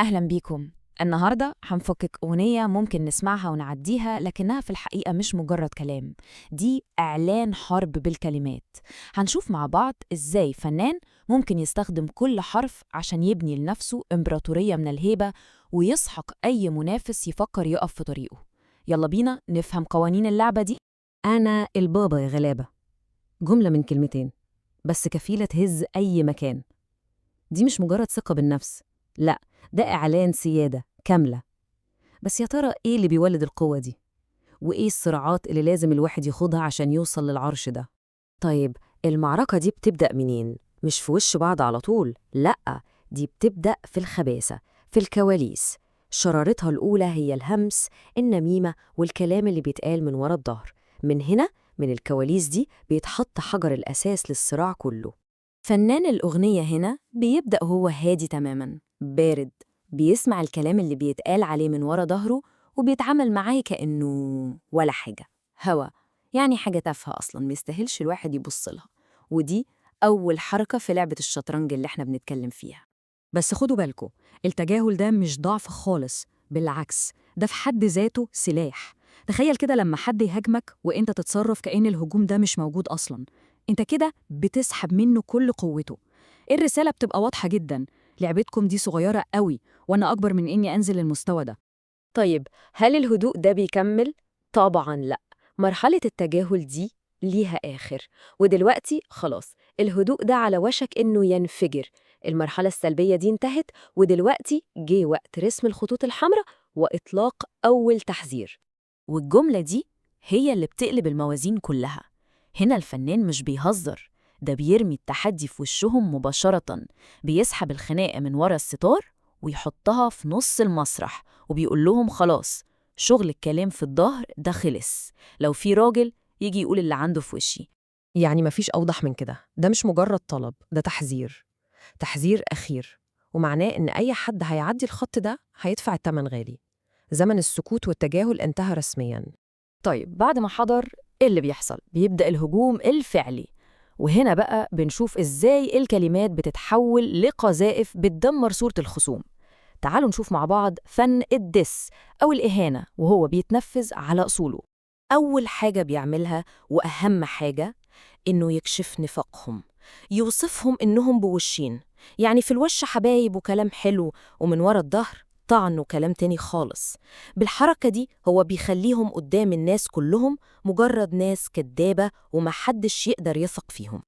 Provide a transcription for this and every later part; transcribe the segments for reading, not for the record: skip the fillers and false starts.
أهلا بيكم. النهاردة هنفكك أغنية ممكن نسمعها ونعديها، لكنها في الحقيقة مش مجرد كلام. دي إعلان حرب بالكلمات. هنشوف مع بعض إزاي فنان ممكن يستخدم كل حرف عشان يبني لنفسه إمبراطورية من الهيبة ويسحق أي منافس يفكر يقف في طريقه. يلا بينا نفهم قوانين اللعبة دي. أنا البابا يا غلابة، جملة من كلمتين بس كفيلة تهز أي مكان. دي مش مجرد ثقة بالنفس، لأ، ده إعلان سيادة كاملة. بس يا ترى إيه اللي بيولد القوة دي؟ وإيه الصراعات اللي لازم الواحد يخوضها عشان يوصل للعرش ده؟ طيب، المعركة دي بتبدأ منين؟ مش في وش بعض على طول، لأ، دي بتبدأ في الخباثة، في الكواليس. شرارتها الأولى هي الهمس، النميمة والكلام اللي بيتقال من ورا الظهر. من هنا، من الكواليس دي بيتحط حجر الأساس للصراع كله. فنان الأغنية هنا بيبدأ هو هادي تماماً، بارد، بيسمع الكلام اللي بيتقال عليه من ورا ظهره وبيتعامل معاه كأنه ولا حاجة، هوا، يعني حاجة تافهة أصلاً ميستاهلش الواحد يبص لها. ودي أول حركة في لعبة الشطرنج اللي احنا بنتكلم فيها. بس خدوا بالكم، التجاهل ده مش ضعف خالص، بالعكس ده في حد ذاته سلاح. تخيل كده لما حد يهاجمك وانت تتصرف كأن الهجوم ده مش موجود أصلاً، انت كده بتسحب منه كل قوته. الرسالة بتبقى واضحة جدا، لعبتكم دي صغيرة قوي وأنا أكبر من إني أنزل المستوى ده. طيب، هل الهدوء ده بيكمل؟ طبعاً لأ. مرحلة التجاهل دي ليها آخر، ودلوقتي خلاص الهدوء ده على وشك إنه ينفجر. المرحلة السلبية دي انتهت، ودلوقتي جه وقت رسم الخطوط الحمراء وإطلاق أول تحذير. والجملة دي هي اللي بتقلب الموازين كلها. هنا الفنان مش بيهزر، ده بيرمي التحدي في وشهم مباشرة. بيسحب الخناقة من ورا الستار ويحطها في نص المسرح، وبيقول لهم خلاص، شغل الكلام في الظهر ده خلص. لو في راجل يجي يقول اللي عنده في وشي. يعني مفيش أوضح من كده، ده مش مجرد طلب، ده تحذير، تحذير أخير. ومعناه إن أي حد هيعدي الخط ده هيدفع الثمن غالي. زمن السكوت والتجاهل انتهى رسمياً. طيب بعد ما حضر، إيه اللي بيحصل؟ بيبدأ الهجوم الفعلي. وهنا بقى بنشوف إزاي الكلمات بتتحول لقذائف بتدمر صورة الخصوم. تعالوا نشوف مع بعض فن الدس أو الإهانة وهو بيتنفذ على أصوله. أول حاجة بيعملها وأهم حاجة إنه يكشف نفاقهم، يوصفهم إنهم بوشين، يعني في الوش حبايب وكلام حلو، ومن ورا الظهر طعن وكلام تاني خالص. بالحركة دي هو بيخليهم قدام الناس كلهم مجرد ناس كدابة ومحدش يقدر يثق فيهم.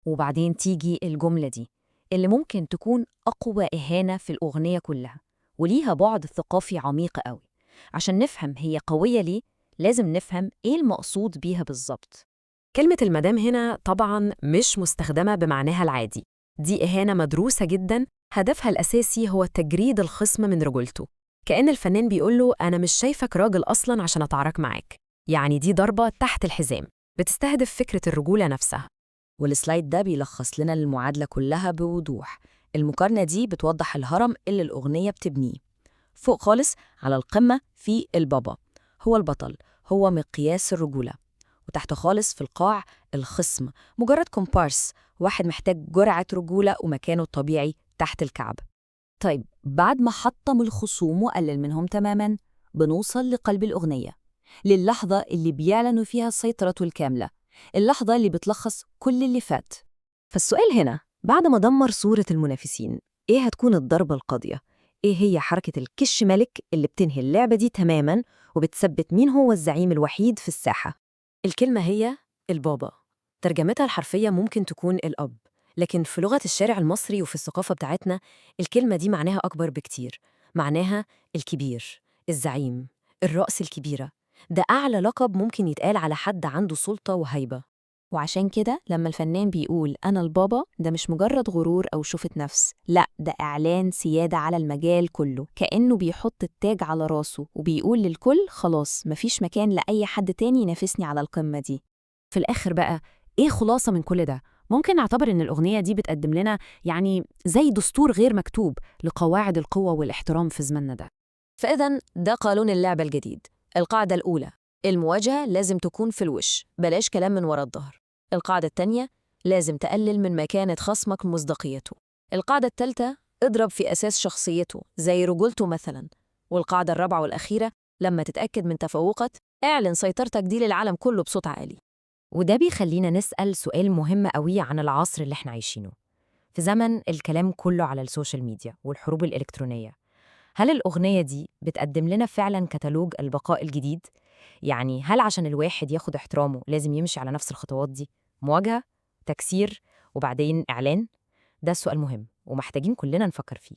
وبعدين تيجي الجملة دي اللي ممكن تكون أقوى إهانة في الأغنية كلها، وليها بعد ثقافي عميق قوي. عشان نفهم هي قوية ليه، لازم نفهم إيه المقصود بيها بالظبط. كلمة المدام هنا طبعاً مش مستخدمة بمعناها العادي. دي إهانة مدروسة جداً، هدفها الأساسي هو تجريد الخصم من رجولته. كأن الفنان بيقوله أنا مش شايفك راجل أصلاً عشان أتعارك معاك. يعني دي ضربة تحت الحزام، بتستهدف فكرة الرجولة نفسها. والسلايد ده بيلخص لنا المعادلة كلها بوضوح. المقارنة دي بتوضح الهرم اللي الأغنية بتبنيه. فوق خالص على القمة في البابا، هو البطل، هو مقياس الرجولة. وتحت خالص في القاع الخصم، مجرد كومبارس، واحد محتاج جرعة رجولة ومكانه الطبيعي تحت الكعب. طيب بعد ما حطم الخصوم وقلل منهم تماماً، بنوصل لقلب الأغنية، للحظة اللي بيعلنوا فيها سيطرته الكاملة، اللحظة اللي بتلخص كل اللي فات. فالسؤال هنا، بعد ما دمر صورة المنافسين، إيه هتكون الضربة القاضية؟ إيه هي حركة الكش ملك اللي بتنهي اللعبة دي تماماً وبتثبت مين هو الزعيم الوحيد في الساحة؟ الكلمة هي البابا. ترجمتها الحرفية ممكن تكون الأب، لكن في لغة الشارع المصري وفي الثقافة بتاعتنا الكلمة دي معناها أكبر بكتير. معناها الكبير، الزعيم، الرأس الكبيرة. ده أعلى لقب ممكن يتقال على حد عنده سلطة وهيبة. وعشان كده لما الفنان بيقول أنا البابا، ده مش مجرد غرور أو شوفة نفس، لأ، ده إعلان سيادة على المجال كله، كأنه بيحط التاج على راسه وبيقول للكل خلاص مفيش مكان لأي حد تاني ينافسني على القمة دي. في الآخر بقى، إيه خلاصة من كل ده؟ ممكن نعتبر إن الأغنية دي بتقدم لنا يعني زي دستور غير مكتوب لقواعد القوة والاحترام في زماننا ده. فإذن ده قانون اللعبة الجديد. القاعدة الأولى، المواجهة لازم تكون في الوش، بلاش كلام من وراء الظهر. القاعدة التانية، لازم تقلل من مكانة خصمك مصداقيته. القاعدة التالتة، اضرب في أساس شخصيته زي رجولته مثلا. والقاعدة الرابعة والأخيرة، لما تتأكد من تفوقك اعلن سيطرتك دي للعالم كله بصوت عالي. وده بيخلينا نسأل سؤال مهم قوي عن العصر اللي احنا عايشينه. في زمن الكلام كله على السوشيال ميديا والحروب الإلكترونية، هل الأغنية دي بتقدم لنا فعلا كتالوج البقاء الجديد؟ يعني هل عشان الواحد ياخد احترامه لازم يمشي على نفس الخطوات دي؟ مواجهة، تكسير، وبعدين إعلان؟ ده السؤال مهم ومحتاجين كلنا نفكر فيه.